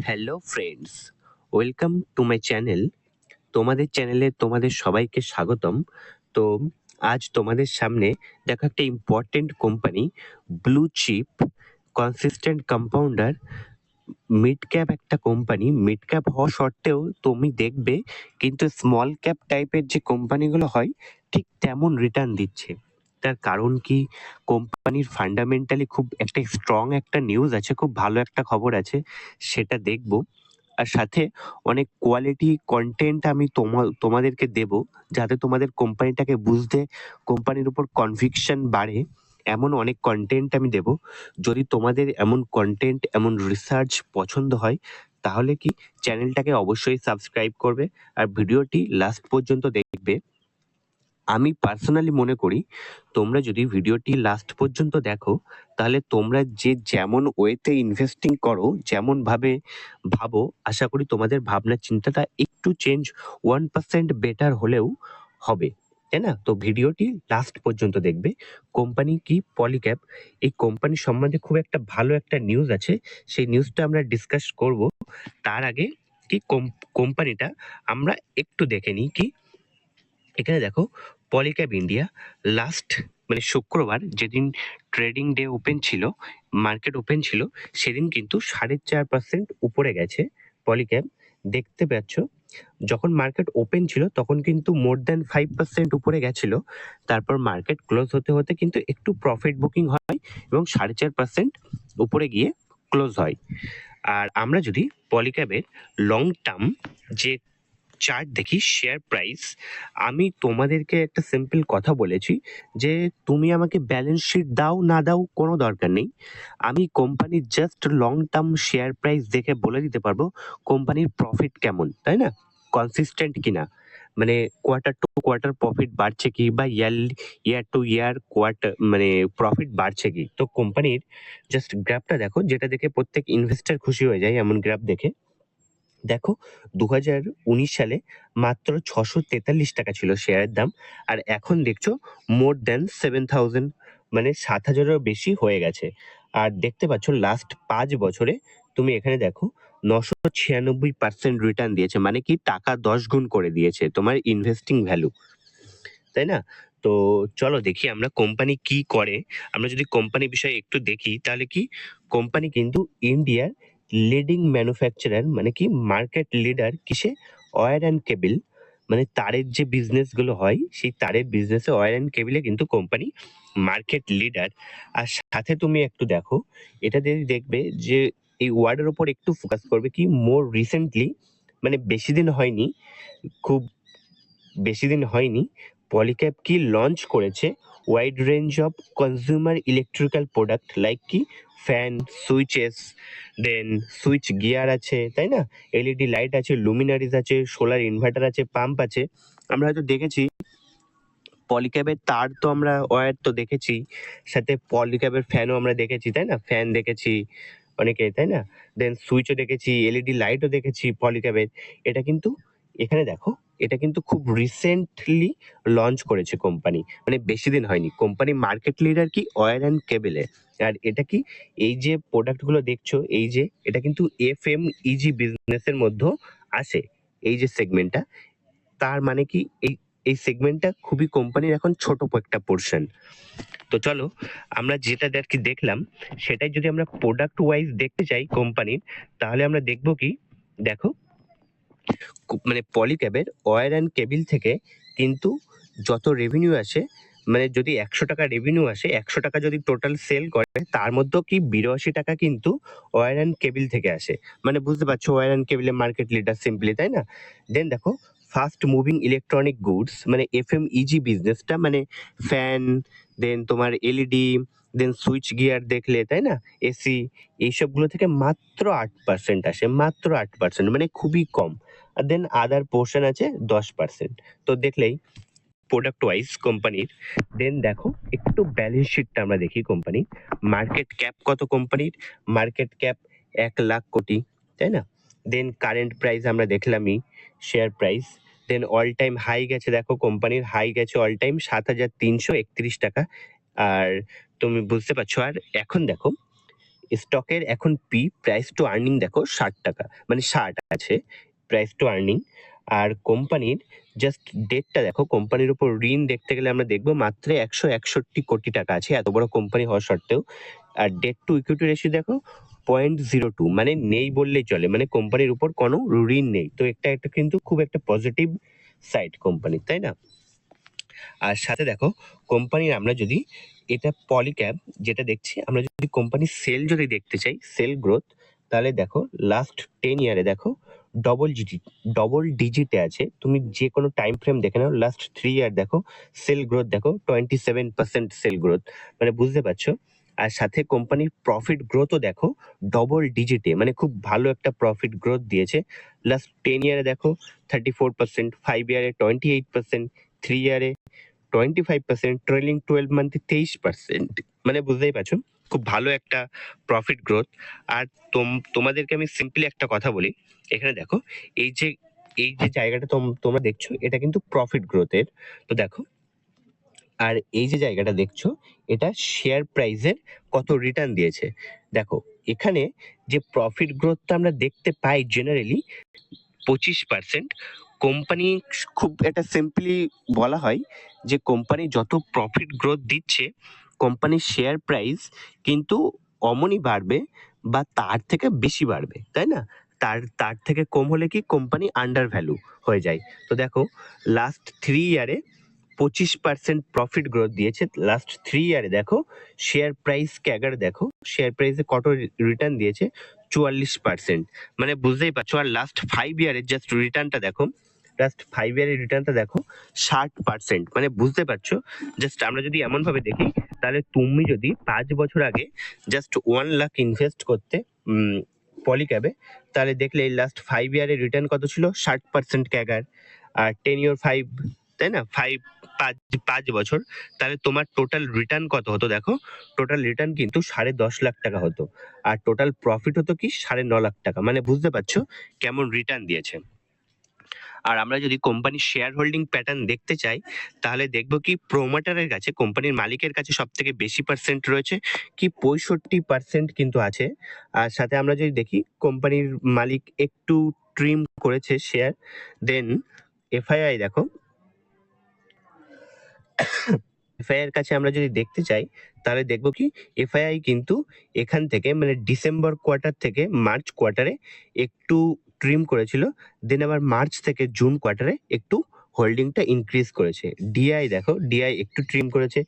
Hello friends, welcome to my channel. তোমাদের চ্যানেলে তোমাদের সবাইকে স্বাগতম। তো আজ তোমাদের সামনে দেখো একটা important company, blue chip consistent compounder, mid cap একটা কোম্পানি। মিড ক্যাপ হওয়া সত্ত্বেও তুমি দেখবে কিন্তু স্মল ক্যাপ টাইপের যে কোম্পানিগুলো হয় ঠিক তেমন রিটার্ন দিচ্ছে। তার কারণ কি? কোম্পানির ফান্ডামেন্টালি খুব একটা স্ট্রং একটা নিউজ আছে, খুব ভালো একটা খবর আছে, সেটা দেখবো। আর সাথে অনেক কোয়ালিটি কন্টেন্ট আমি তোমাদেরকে দেব, যাতে তোমাদের কোম্পানিটাকে বুঝতে, কোম্পানির উপর কনভিকশন বাড়ে। এমন অনেক কন্টেন্ট আমি দেব। যদি তোমাদের এমন কন্টেন্ট, এমন রিসার্চ পছন্দ হয়, তাহলে কি চ্যানেলটাকে অবশ্যই সাবস্ক্রাইব করবে আর ভিডিওটি লাস্ট পর্যন্ত দেখবে। আমি পার্সোনালি মনে করি তোমরা যদি ভিডিওটি লাস্ট পর্যন্ত দেখো, তাহলে তোমরা যে যেমন ওয়েতে ইনভেস্টিং করো, যেমন ভাবে ভাবো, আশা করি তোমাদের ভাবনার চিন্তাটা একটু চেঞ্জ 1% বেটার হলেও হবে, তাই না? তো ভিডিওটি লাস্ট পর্যন্ত দেখবে। কোম্পানি কি? পলিক্যাব। এই কোম্পানি সম্বন্ধে খুব একটা ভালো একটা নিউজ আছে, সেই নিউজটা আমরা ডিসকাস করব। তার আগে কি কোম্পানিটা আমরা একটু দেখে নিই। কি এখানে দেখো, পলিক্যাব ইন্ডিয়া লাস্ট মানে শুক্রবার যেদিন ট্রেডিং ডে ওপেন ছিল, মার্কেট ওপেন ছিল, সেদিন কিন্তু 4.5% উপরে গেছে পলিক্যাব। দেখতে পাচ্ছ, যখন মার্কেট ওপেন ছিল তখন কিন্তু মোর দ্যান 5% উপরে গেছিল। তারপর মার্কেট ক্লোজ হতে হতে কিন্তু একটু প্রফিট বুকিং হয় এবং 4.5% উপরে গিয়ে ক্লোজ হয়। আর আমরা যদি পলিক্যাবের লং টার্ম যে চার্ট দেখি, শেয়ার প্রাইস, আমি তোমাদেরকে একটা সিম্পল কথা বলেছি যে তুমি আমাকে ব্যালেন্স শিট দাও না দাও কোনো দরকার নেই। আমি কোম্পানির just long term share price দেখে বলে দিতে পারবো কোম্পানির প্রফিট কেমন, তাই না? কনসিস্টেন্ট কিনা, মানে কোয়ার্টার টু কোয়ার্টার প্রফিট বাড়ছে কি, বা ইয়ার টু ইয়ার কোয়ার্টার মানে প্রফিট বাড়ছে কি। তো কোম্পানির জাস্ট গ্রাফটা দেখো, যেটা দেখে প্রত্যেক ইনভেস্টর খুশি হয়ে যায় এমন গ্রাফ দেখে। দেখো, 2019 সালে মাত্র 643 টাকা ছিল শেয়ারের দাম, আর এখন দেখছো মোর দ্যান 7,000, মানে 7,000-এরও বেশি হয়ে গেছে। আর দেখতে পাচ্ছ লাস্ট 5 বছরে তুমি এখানে দেখো 996% রিটার্ন দিয়েছে, মানে কি টাকা 10 গুণ করে দিয়েছে তোমার ইনভেস্টিং ভ্যালু, তাই না? তো চলো দেখি আমরা কোম্পানি কি করে। আমরা যদি কোম্পানি বিষয়ে একটু দেখি, তাহলে কি কোম্পানি কিন্তু ইন্ডিয়ার লিডিং ম্যানুফ্যাকচারার, মানে কি মার্কেট লিডার কিসে? ওয়্যার অ্যান্ড কেবল, মানে তারের যে বিজনেস গুলো হয়, সেই তারের বিজনেসে ওয়্যার অ্যান্ড কেবলে কিন্তু কোম্পানি মার্কেট লিডার। আর সাথে তুমি একটু দেখো, এটা যদি দেখবে যে এই ওয়ার্ডের উপর একটু ফোকাস করবে, কি মোর রিসেন্টলি, মানে বেশি দিন হয়নি, খুব বেশি দিন হয়নি, পলিক্যাব কি লঞ্চ করেছে wide range of consumer electrical product, like কি ফ্যান, সুইচেস, দেন সুইচ গিয়ার আছে, তাই না? এলইডি লাইট আছে, লুমিনারিজ আছে, সোলার ইনভার্টার আছে, পাম্প আছে। আমরা হয়তো দেখেছি পলিক্যাবের তার, তো আমরা ওয়্যার তো দেখেছি, সাথে পলিক্যাবের ফ্যানও আমরা দেখেছি, তাই না? ফ্যান দেখেছি অনেকে, তাই না? দেন সুইচও দেখেছি, এলইডি লাইটও দেখেছি পলিক্যাবের। এটা কিন্তু এখানে দেখো, এটা কিন্তু খুব রিসেন্টলি লঞ্চ করেছে কোম্পানি, মানে বেশি দিন হয়নি। কোম্পানি মার্কেট লিডার কি ওয়্যার অ্যান্ড কেবেলে। আর এটা কি, এই যে প্রোডাক্টগুলো দেখছো, এই যে এটা কিন্তু এফএমইজি বিজনেসের মধ্যে আসে, এই যে সেগমেন্টটা। তার মানে কি, এই এই সেগমেন্টটা খুবই কোম্পানির এখন ছোট একটা পোর্শন। তো চলো আমরা যেটা কি দেখলাম, সেটাই যদি আমরা প্রোডাক্ট ওয়াইজ দেখতে চাই কোম্পানির, তাহলে আমরা দেখবো কি, দেখো, মানে পলিক্যাবের ওয়্যার অ্যান্ড কেবল থেকে কিন্তু যত রেভিনিউ আসে, মানে যদি 100 টাকা রেভিনিউ আসে, 100 টাকা যদি টোটাল সেল করে, তার মধ্যেও কি 82 টাকা কিন্তু ওয়্যার অ্যান্ড কেবল থেকে আসে। মানে বুঝতে পারছো, ওয়্যার অ্যান্ড কেবলের মার্কেট লিডার সিম্পলি, তাই না? দেন দেখো, ফাস্ট মুভিং ইলেকট্রনিক গুডস, মানে এফএমইজি বিজনেসটা, মানে ফ্যান, দেন তোমার এলইডি, দেন সুইচ গিয়ার দেখলে, তাই না, এসি, এইসবগুলো থেকে মাত্র 8% আসে, মাত্র 8%, মানে খুবই কম। আর দেন আদার পোর্শন আছে 10%। তো দেখলেই প্রোডাক্ট ওয়াইজ কোম্পানির। দেন দেখো একটু ব্যালেন্স শিটটা আমরা দেখি কোম্পানির। মার্কেট ক্যাপ কত কোম্পানির? মার্কেট ক্যাপ 1,00,000 কোটি, তাই না? দেন কারেন্ট প্রাইস আমরা দেখলামই, শেয়ার প্রাইস। দেন অল টাইম হাই গেছে, দেখো কোম্পানির হাই গেছে অল টাইম 7,331 টাকা। আর তুমি বুঝতে পারছো, আর এখন দেখো স্টকের এখন প্রাইস টু আর্নিং দেখো 60 টাকা, মানে 60 আছে প্রাইস টু আর্নিং। আর কোম্পানির জাস্ট ডেটটা দেখো, কোম্পানির উপর ঋণ দেখতে গেলে আমরা দেখবো মাত্র 161 কোটি টাকা আছে এত বড় কোম্পানি হওয়া সত্ত্বেও। আর ডেট টু ইকুইটি রেশিও দেখো 0.02, মানে নেই বললেই চলে, মানে কোম্পানির উপর কোনো ঋণ নেই। তো একটা কিন্তু খুব একটা পজিটিভ সাইড কোম্পানি, তাই না? আর সাথে দেখো কোম্পানির আমরা যদি এটা পলিক্যাব যেটা দেখছি, আমরা যদি কোম্পানির সেল যদি দেখতে চাই, সেল গ্রোথ, তাহলে দেখো লাস্ট 10 ইয়ারে দেখো ডবল ডিজিটে আছে। তুমি যে কোনো টাইম ফ্রেম দেখে নাও, লাস্ট 3 ইয়ার দেখো সেল গ্রোথ দেখো 27% সেল গ্রোথ, মানে বুঝতে পারছো। আর সাথে কোম্পানির প্রফিট গ্রোথও দেখো ডবল ডিজিটে, মানে খুব ভালো একটা প্রফিট গ্রোথ দিয়েছে। লাস্ট 10 ইয়ারে দেখো 34%, 5 ইয়ারে 28%, 3 ইয়ারে 25%, ট্রেলিং 12 মান্থে 23%, মানে বুঝতেই পারছো খুব ভালো একটা প্রফিট গ্রোথ। আর তোমাদেরকে আমি সিম্পলি একটা কথা বলি, এখানে দেখো এই যে জায়গাটা তোমরা দেখছো, এটা কিন্তু প্রফিট গ্রোথের। তো দেখো, আর এই যে জায়গাটা দেখছো, এটা শেয়ার প্রাইসের কত রিটার্ন দিয়েছে। দেখো এখানে যে প্রফিট গ্রোথটা আমরা দেখতে পাই জেনারেলি 25%। কোম্পানি খুব এটা সিম্পলি বলা হয় যে কোম্পানি যত প্রফিট গ্রোথ দিচ্ছে, কোম্পানির শেয়ার প্রাইস কিন্তু অমনি বাড়বে বা তার থেকে বেশি বাড়বে, তাই না? তার থেকে কম হলে কি কোম্পানি আন্ডার ভ্যালু হয়ে যায়। তো দেখো লাস্ট 3 ইয়ারে 25% প্রফিট গ্রোথ দিয়েছে। লাস্ট 3 ইয়ারে দেখো শেয়ার প্রাইস ক্যাগার দেখো, শেয়ার প্রাইসে কত রিটার্ন দিয়েছে, 44%, মানে বুঝতেই পারছো। আর লাস্ট 5 ইয়ারের জাস্ট রিটার্নটা দেখো, লাস্ট 5 ইয়ারের রিটার্নটা দেখো 60%, মানে বুঝতে পারছো। জাস্ট আমরা যদি এমন ভাবে দেখি, তাহলে তুমি যদি 5 বছর আগে জাস্ট 1 লাখ ইনভেস্ট করতে পলিক্যাবে, তাহলে দেখলে এই লাস্ট 5 ইয়ারের রিটার্ন কত ছিল, 60% ক্যাগার। আর 10 ইয়ার 5, তাই না, 5 বছর, তাহলে তোমার টোটাল রিটার্ন কত হতো দেখো, টোটাল রিটার্ন কিন্তু 10.5 লাখ টাকা হতো। আর টোটাল প্রফিট হতো কি 9.5 লাখ টাকা, মানে বুঝতে পারছো কেমন রিটার্ন দিয়েছে। আর আমরা যদি কোম্পানির শেয়ার হোল্ডিং প্যাটার্ন দেখতে চাই, তাহলে দেখবো কি প্রোমোটারের কাছে, কোম্পানির মালিকের কাছে সব থেকে বেশি পার্সেন্ট রয়েছে, কি 65% কিন্তু আছে। আর সাথে আমরা যদি দেখি কোম্পানির মালিক একটু ট্রিম করেছে শেয়ার। দেন এফআইআই দেখো, এফআইআই এর কাছে আমরা যদি দেখতে চাই, তাহলে দেখবো কি এফআইআই কিন্তু এখান থেকে মানে ডিসেম্বর কোয়ার্টার থেকে মার্চ কোয়ার্টারে একটু ট্রিম করেছিল, দেন আবার মার্চ থেকে জুন কোয়ার্টারে একটু হোল্ডিংটা ইনক্রিজ করেছে। ডিআই দেখো, ডিআই একটু ট্রিম করেছে।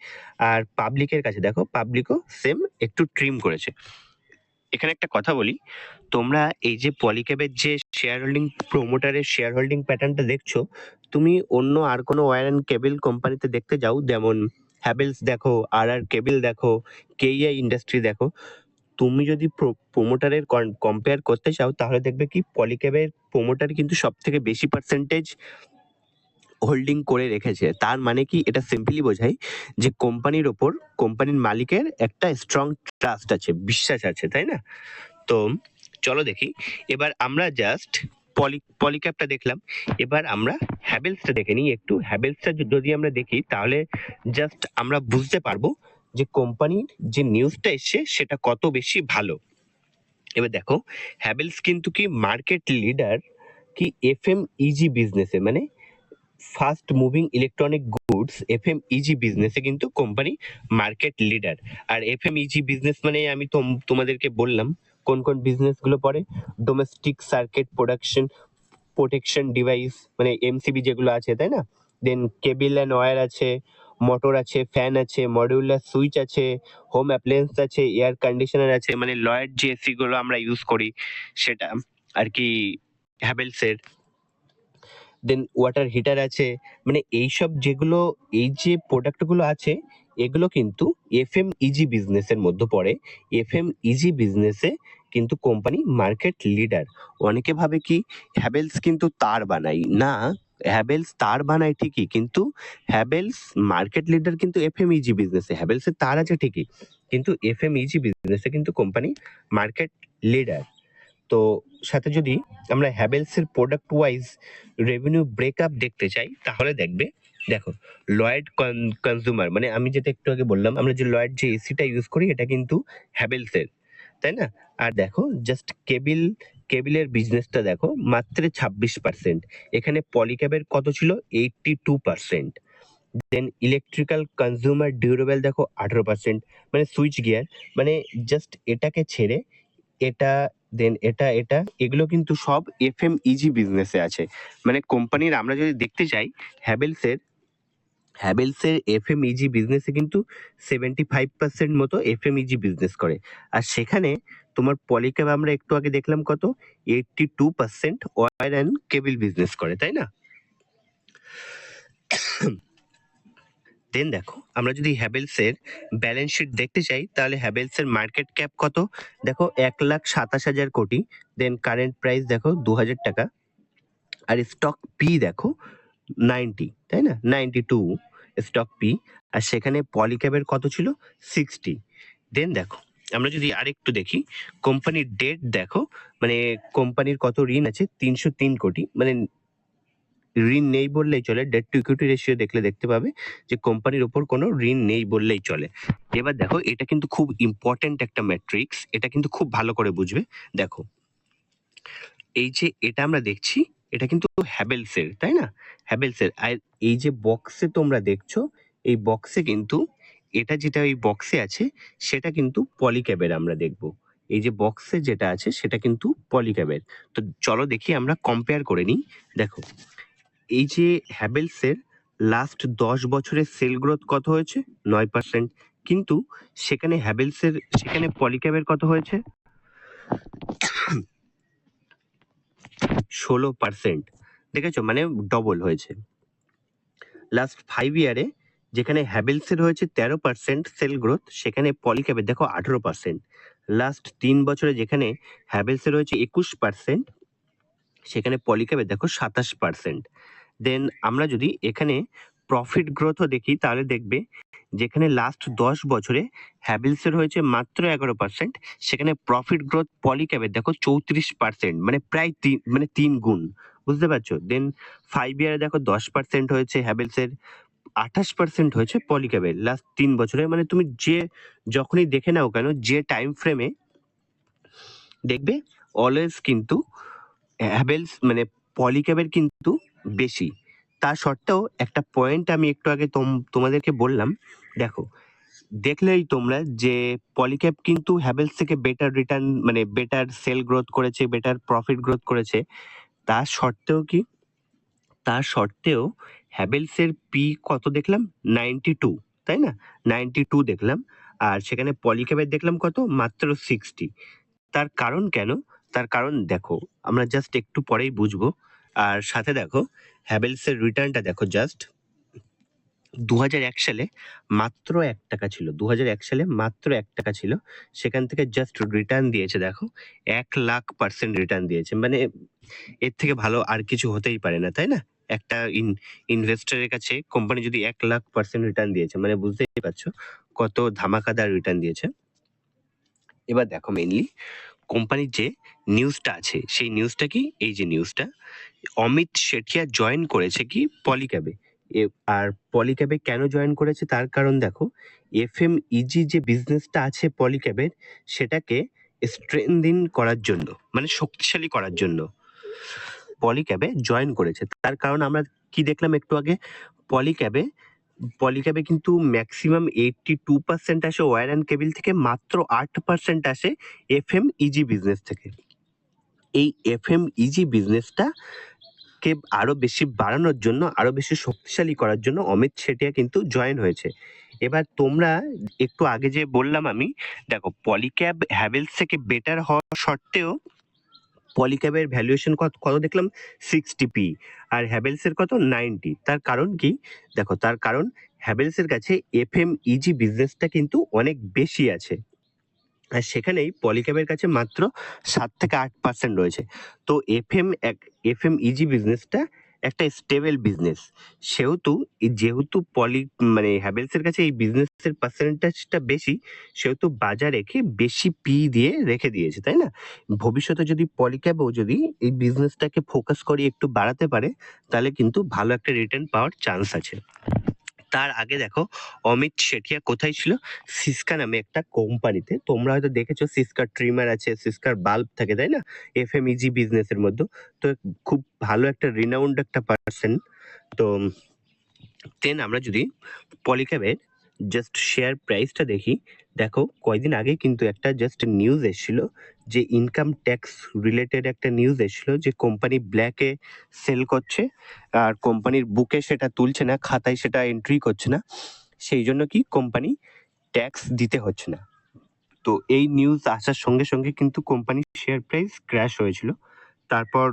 আর পাবলিকের কাছে দেখো, পাবলিকও সেম একটু ট্রিম করেছে। এখানে একটা কথা বলি, তোমরা এই যে পলিক্যাবের যে শেয়ার হোল্ডিং, প্রোমোটারের শেয়ার হোল্ডিং প্যাটার্নটা দেখছো, তুমি অন্য আর কোনো ওয়্যার অ্যান্ড কেবল কোম্পানিতে দেখতে যাও, যেমন হ্যাভেলস দেখো, আর কেবল দেখো, কেইআই ইন্ডাস্ট্রি দেখো, তুমি যদি প্রোমোটারের কম্পেয়ার করতে চাও, তাহলে দেখবে কি পলিক্যাবের প্রোমোটার কিন্তু সব থেকে বেশি পার্সেন্টেজ হোল্ডিং করে রেখেছে। তার মানে কি, এটা সিম্পলি বোঝায় যে কোম্পানির ওপর কোম্পানির মালিকের একটা স্ট্রং ট্রাস্ট আছে, বিশ্বাস আছে, তাই না? তো চলো দেখি, এবার আমরা জাস্ট পলিক্যাপটা দেখলাম, এবার আমরা হ্যাভেলসটা দেখে নিই একটু। হ্যাভেলসটা যদি আমরা দেখি, তাহলে জাস্ট আমরা বুঝতে পারবো যে কোম্পানির যে নিউজটা এসছে সেটা কত বেশি ভালো। এবার দেখো, হ্যাভেলস কিন্তু কি মার্কেট লিডার কি এফএমইজি বিজনেসে, মানে ফাস্ট মুভিং ইলেকট্রনিক গুডস এফএমইজি বিজনেসে কিন্তু কোম্পানি মার্কেট লিডার। আর এফএমইজি বিজনেস মানে আমি তোমাদেরকে বললাম কোন কোন বিজনেস গুলো পড়ে, ডোমেস্টিক সার্কিট প্রোটেকশন ডিভাইস, মানে এমসিবি যেগুলো আছে, তাই না? দেন কেবল অ্যান্ড ওয়্যার আছে, মোটর আছে, ফ্যান আছে, মডিউলার সুইচ আছে, হোম অ্যাপ্লায়েন্স আছে, এয়ার কন্ডিশনার আছে, মানে লয়েড যে এসি গুলো আমরা ইউজ করি সেটা আর কি হ্যাভেলসের। দেন ওয়াটার হিটার আছে, মানে এইসব যেগুলো, এই যে প্রোডাক্টগুলো আছে, এগুলো কিন্তু এফএমইজি বিজনেসের মধ্যে পড়ে। এফএমইজি বিজনেসে কিন্তু কোম্পানি মার্কেট লিডার। অনেকে ভাবে কি হ্যাভেলস কিন্তু তার বানাই, না, হ্যাভেলস তার বানায় ঠিকই, কিন্তু হ্যাভেলস মার্কেট লিডার কিন্তু এফএমইজি বিজনেসে। হ্যাভেলসের তার আছে ঠিকই, কিন্তু এফএমইজি বিজনেসে কিন্তু কোম্পানি মার্কেট লিডার। তো সাথে যদি আমরা হ্যাভেলসের প্রোডাক্ট ওয়াইজ রেভিনিউ ব্রেকআপ দেখতে চাই, তাহলে দেখো লয়েড কনজিউমার, মানে আমি যেটা একটু আগে বললাম, আমরা যে লয়েড যে এসিটা ইউজ করি, এটা কিন্তু হ্যাভেলসের। তাই না? আর দেখো জাস্ট কেবিলের বিজনেসটা দেখো মাত্র 26%। এখানে পলিক্যাবের কত ছিল? 82%। দেন ইলেকট্রিক্যাল কনজিউমার ডিউরেবল দেখো 18%। মানে সুইচ গিয়ার, মানে জাস্ট এটাকে ছেড়ে এটা, দেন এটা এগুলো কিন্তু সব এফএমইজি বিজনেসে আছে। মানে কোম্পানির আমরা যদি দেখতে চাই, হ্যাভেলসের এফএমইজি বিজনেসে কিন্তু 75% মতো এফএমইজি বিজনেস করে। আর সেখানে তোমার পলিক্যাব আমরা একটু আগে দেখলাম কত, 82% ওয়্যার অ্যান্ড কেবল বিজনেস করে, তাই না? দেন দেখো আমরা যদি হ্যাভেলসের ব্যালেন্স শিট দেখতে চাই, তাহলে হ্যাভেলসের মার্কেট ক্যাপ কত? দেখো 1,27,000 কোটি। দেন কারেন্ট প্রাইস দেখো 2,000 টাকা। আর স্টক পি দেখো 90, তাই না? 92 স্টক পি। আর সেখানে পলিক্যাবের কত ছিল? 60। দেন দেখো আমরা যদি আরেকটু দেখি, কোম্পানির ডেট দেখো, মানে কোম্পানির কত ঋণ আছে? 303 কোটি। মানে ঋণ নেই বললেই চলে, ডেট টু ইকুইটি রেশিও দেখলে দেখতে পাবে যে কোম্পানির ওপর কোনো ঋণ নেই বললেই চলে। এবার দেখো এটা কিন্তু খুব ইম্পর্টেন্ট একটা ম্যাট্রিক্স, এটা কিন্তু খুব ভালো করে বুঝবে। দেখো এই যে এটা আমরা দেখছি, এটা কিন্তু হ্যাভেলসের, তাই না? হ্যাভেলসের। আর এই যে বক্সে তোমরা দেখছো, এই বক্সে কিন্তু এটা যেটা ওই বক্সে আছে সেটা কিন্তু পলিক্যাবের আমরা দেখব। এই যে বক্সে যেটা আছে সেটা কিন্তু পলিক্যাবের। তো চলো দেখি আমরা কম্পেয়ার করে নিই। দেখো এই যে হ্যাভেলসের লাস্ট 10 বছরের সেল গ্রোথ কত হয়েছে? 9%। কিন্তু সেখানে পলিক্যাবের কত হয়েছে? 16%। দেখেছো, মানে ডবল হয়েছে। লাস্ট 5 ইয়ারে যেখানে হ্যাভেলসের হয়েছে 13% সেল গ্রোথ, সেখানে পলিক্যাবের দেখো 18%। লাস্ট 3 বছরে যেখানে হ্যাভেলসের হয়েছে 21%, সেখানে পলিক্যাবের দেখো 27%। দেন আমরা যদি এখানে প্রফিট গ্রোথও দেখি, তাহলে দেখবে যেখানে লাস্ট 10 বছরে হ্যাভেলসের হয়েছে মাত্র 11%, সেখানে প্রফিট গ্রোথ পলিক্যাবের দেখো 34%, মানে প্রায় মানে 3 গুণ। বুঝতে পারছো? দেন 5 ইয়ারে দেখো 10% হয়েছে হ্যাভেলসের, 28% হয়েছে পলিক্যাবের লাস্ট 3 বছরে। মানে তুমি যখনই দেখে নাও কেন, যে টাইম ফ্রেমে দেখবে অলওয়েজ কিন্তু হ্যাভেলস মানে পলিক্যাবের কিন্তু বেশি। তা সত্ত্বেও একটা পয়েন্ট আমি একটু আগে তোমাদেরকে বললাম, দেখো দেখলেই তোমরা যে পলিক্যাব কিন্তু হ্যাভেলস থেকে বেটার রিটার্ন, মানে বেটার সেল গ্রোথ করেছে, বেটার প্রফিট গ্রোথ করেছে। তা সত্ত্বেও কি, তা সত্ত্বেও হ্যাভেলসের পি কত দেখলাম? 92, তাই না? 92 দেখলাম। আর সেখানে পলিক্যাবের দেখলাম কত? মাত্র 60। তার কারণ কেন? তার কারণ দেখো আমরা জাস্ট একটু পরেই বুঝবো। আর সাথে দেখো হ্যাভেলসের রিটার্নটা দেখো, জাস্ট 2001 সালে মাত্র 1 টাকা ছিল। 2001 সালে মাত্র 1 টাকা ছিল। সেখান থেকে জাস্ট রিটার্ন দিয়েছে দেখো 1,00,000% রিটার্ন দিয়েছে। মানে এর থেকে ভালো আর কিছু হতেই পারে না, তাই না? একটা ইনভেস্টরের কাছে কোম্পানি যদি 1,00,000% রিটার্ন দিয়েছে, মানে বুঝতেই পারছো কত ধামাকাদার রিটার্ন দিয়েছে। এবার দেখো মেইনলি কোম্পানির যে নিউজটা আছে, সেই নিউজটা কি? এই যে নিউজটা, অমিত শেঠিয়া জয়েন করেছে কি? পলিক্যাবে। আর পলিক্যাবে কেন জয়েন করেছে তার কারণ দেখো, এফএমইজি যে বিজনেসটা আছে পলিক্যাবের, সেটাকে স্ট্রেনদিন করার জন্য, মানে শক্তিশালী করার জন্য পলিক্যাবে জয়েন করেছে। তার কারণ আমরা কি দেখলাম একটু আগে? পলিক্যাবে পলিক্যাবে কিন্তু ম্যাক্সিমাম 82% আসে ওয়্যার অ্যান্ড কেবল থেকে, মাত্র 8% আসে এফএমইজি বিজনেস থেকে। এই এফএমইজি বিজনেসটা কে আরো বেশি বাড়ানোর জন্য, আরো বেশি শক্তিশালী করার জন্য অমিত শেঠিয়া কিন্তু জয়েন হয়েছে। এবার তোমরা একটু আগে যে বললাম আমি, দেখো পলিক্যাব হ্যাভেলস থেকে বেটার হওয়া সত্ত্বেও পলিক্যাবের ভ্যালুয়েশন কত দেখলাম? 60p। আর হ্যাভেলসের কত? 90। তার কারণ কি? দেখো তার কারণ হ্যাভেলসের কাছে এফএমইজি বিজনেসটা কিন্তু অনেক বেশি আছে, আর সেখানেই পলিক্যাবের কাছে মাত্র 7 থেকে 8% রয়েছে। তো এফএমইজি বিজনেসটা একটা স্টেবল বিজনেস। যেহেতু মানে হ্যাভেলসের কাছে এই বিজনেসের পার্সেন্টেজটা বেশি, সেহেতু বাজারে বেশি পি দিয়ে রেখে দিয়েছে, তাই না? ভবিষ্যতে যদি পলিক্যাবও যদি এই বিজনেসটাকে ফোকাস করে একটু বাড়াতে পারে, তাহলে কিন্তু ভালো একটা রিটার্ন পাওয়ার চান্স আছে। তার আগে দেখো অমিত শেঠিয়া কোথায় ছিল? সিসকা নামে একটা কোম্পানিতে। তোমরা হয়তো দেখেছো সিসকার ট্রিমার আছে, সিসকার বাল্ব থাকে, তাই না? এফএমইজি বিজনেস এর মধ্যে। তো খুব ভালো একটা রিনাউন্ড একটা পার্সন। তো দেন আমরা যদি পলিক্যাবের জাস্ট শেয়ার প্রাইসটা দেখি, দেখো কয়দিন আগে কিন্তু একটা জাস্ট নিউজ এসেছিল, যে ইনকাম ট্যাক্স রিলেটেড একটা নিউজ এসেছিল, যে কোম্পানি ব্ল্যাকে সেল করছে আর কোম্পানির বুকে সেটা তুলছে না, খাতায় সেটা এন্ট্রি করছে না, সেই জন্য কি কোম্পানি ট্যাক্স দিতে হচ্ছে না। তো এই নিউজ আসার সঙ্গে সঙ্গে কিন্তু কোম্পানির শেয়ার প্রাইস ক্র্যাশ হয়েছিল। তারপর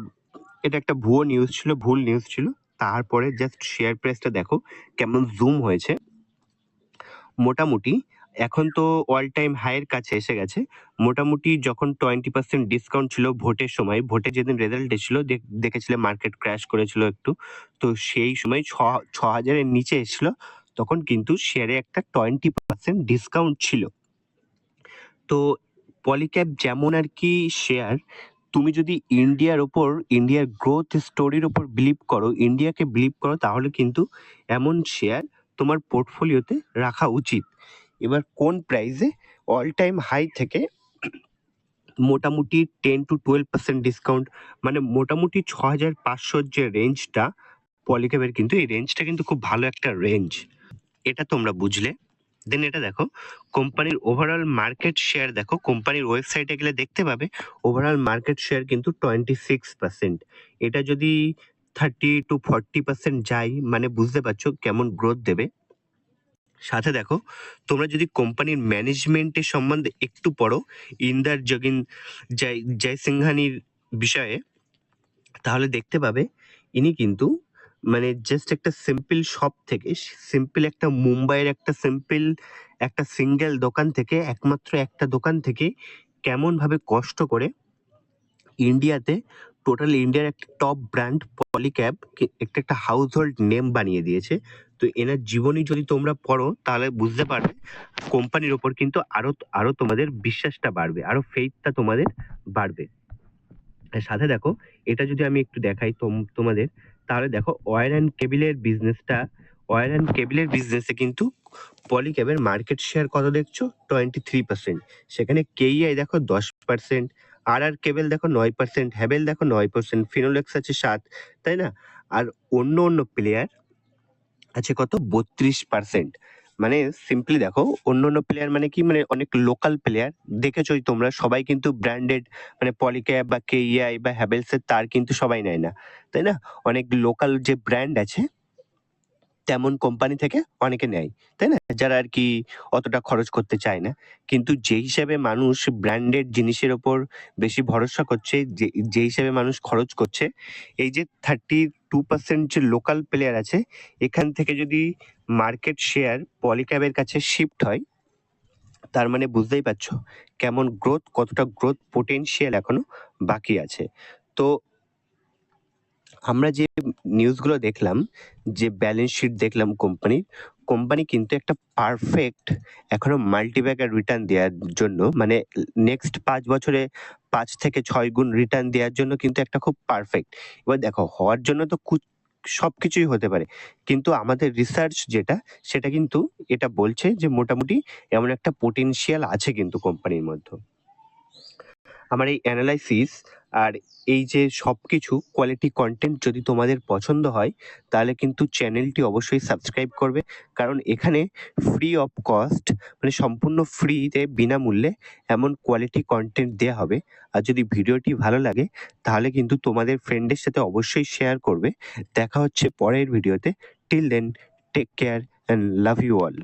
এটা একটা ভুয়ো নিউজ ছিল, ভুল নিউজ ছিল। তারপরে জাস্ট শেয়ার প্রাইসটা দেখো কেমন জুম হয়েছে। মোটামুটি এখন তো অল টাইম হাইয়ের কাছে এসে গেছে। মোটামুটি যখন 20% ডিসকাউন্ট ছিল ভোটের সময়, ভোটে যেদিন রেজাল্ট এসেছিল, দেখেছিলে মার্কেট ক্র্যাশ করেছিল একটু। তো সেই সময় 6,000-এর নিচে এসেছিল, তখন কিন্তু শেয়ারে একটা 20% ডিসকাউন্ট ছিল। তো পলিক্যাব যেমন আর কি শেয়ার, তুমি যদি ইন্ডিয়ার ওপর, ইন্ডিয়ার গ্রোথ স্টোরির ওপর বিলিভ করো, ইন্ডিয়াকে বিলিভ করো, তাহলে কিন্তু এমন শেয়ার তোমার পোর্টফোলিওতে রাখা উচিত। এবার কোন প্রাইসে? অল টাইম হাই থেকে মোটামুটি 10-12% ডিসকাউন্ট, মানে মোটামুটি 6,500 যে রেঞ্জটা পলিক্যাবের, কিন্তু এই রেঞ্জটা কিন্তু খুব ভালো একটা রেঞ্জ। এটা তোমরা বুঝলে। দেন এটা দেখো কোম্পানির ওভারঅল মার্কেট শেয়ার, দেখো কোম্পানির ওয়েবসাইটে গেলে দেখতে পাবে ওভারঅল মার্কেট শেয়ার কিন্তু 26%। এটা যদি 30-40% যায়, মানে বুঝতে পারছো কেমন গ্রোথ দেবে। সাথে দেখো তোমরা যদি কোম্পানির ম্যানেজমেন্টের সম্বন্ধে একটু পড়ো, ইন্দার জয়সিংহানির বিষয়ে, তাহলে দেখতে পাবে ইনি কিন্তু মানে জাস্ট একটা সিম্পল শপ থেকে, সিম্পল একটা মুম্বাইয়ের একটা সিম্পল একটা সিঙ্গেল দোকান থেকে, একমাত্র একটা দোকান থেকে কেমন ভাবে কষ্ট করে ইন্ডিয়াতে, টোটাল ইন্ডিয়ার একটা টপ ব্র্যান্ড পলিক্যাব একটা একটা হাউস হোল্ড নেম বানিয়ে দিয়েছে। তো এনার জীবনী যদি তোমরা পড়ো, তাহলে বুঝতে পারবে কোম্পানির ওপর কিন্তু আরো আরো তোমাদের বিশ্বাসটা বাড়বে, আরো ফেইথটা তোমাদের বাড়বে। আর সাথে দেখো এটা যদি আমি একটু দেখাই তোমাদের, তাহলে দেখো ওয়্যার অ্যান্ড কেবিলের বিজনেসটা, ওয়্যার অ্যান্ড কেবিলের বিজনেসে কিন্তু পলিক্যাবের মার্কেট শেয়ার কত দেখছো? 23%। সেখানে কেইআই দেখো 10%, আর কেবল দেখো 9%, হ্যাভেল দেখো 9%, ফিনোলেক্স আছে 7, তাই না? আর অন্য অন্য প্লেয়ার আছে কত? 32%। মানে সিম্পলি দেখো অন্য অন্য প্লেয়ার মানে কি, মানে অনেক লোকাল প্লেয়ার দেখেছোই তোমরা, সবাই কিন্তু ব্র্যান্ডেড, মানে পলিক্যাব বা কেইআই বা হ্যাভেলসের তার কিন্তু সবাই নেয় না, তাই না? অনেক লোকাল যে ব্র্যান্ড আছে তেমন কোম্পানি থেকে অনেকে নেয়, তাই না? যারা আর কি অতটা খরচ করতে চায় না। কিন্তু যে হিসাবে মানুষ ব্র্যান্ডেড জিনিসের ওপর বেশি ভরসা করছে, যে হিসাবে মানুষ খরচ করছে, এই যে 32% যে লোকাল প্লেয়ার আছে, এখান থেকে যদি মার্কেট শেয়ার পলিক্যাবের কাছে শিফট হয়, তার মানে বুঝতেই পারছো কেমন গ্রোথ, কতটা গ্রোথ পোটেনশিয়াল এখনো বাকি আছে। তো আমরা যে নিউজগুলো দেখলাম, যে ব্যালেন্স শিট দেখলাম কোম্পানির, কোম্পানি কিন্তু একটা পারফেক্ট এখনো মাল্টিব্যাগার রিটার্ন দেওয়ার জন্য, মানে নেক্সট 5 বছরে 5 থেকে 6 গুণ রিটার্ন দেওয়ার জন্য কিন্তু একটা খুব পারফেক্ট। এবার দেখো হওয়ার জন্য তো সবকিছুই হতে পারে, কিন্তু আমাদের রিসার্চ যেটা, সেটা কিন্তু এটা বলছে যে মোটামুটি এমন একটা পোটেনশিয়াল আছে কিন্তু কোম্পানির মধ্যে। আমার এই অ্যানালাইসিস আর এই যে সবকিছু কোয়ালিটি কন্টেন্ট যদি তোমাদের পছন্দ হয়, তাহলে কিন্তু চ্যানেলটি অবশ্যই সাবস্ক্রাইব করবে, কারণ এখানে ফ্রি অফ কস্ট, মানে সম্পূর্ণ ফ্রিতে বিনামূল্যে এমন কোয়ালিটি কন্টেন্ট দেওয়া হবে। আর যদি ভিডিওটি ভালো লাগে, তাহলে কিন্তু তোমাদের ফ্রেন্ডের সাথে অবশ্যই শেয়ার করবে। দেখা হচ্ছে পরের ভিডিওতে। Till then, take care and love you all.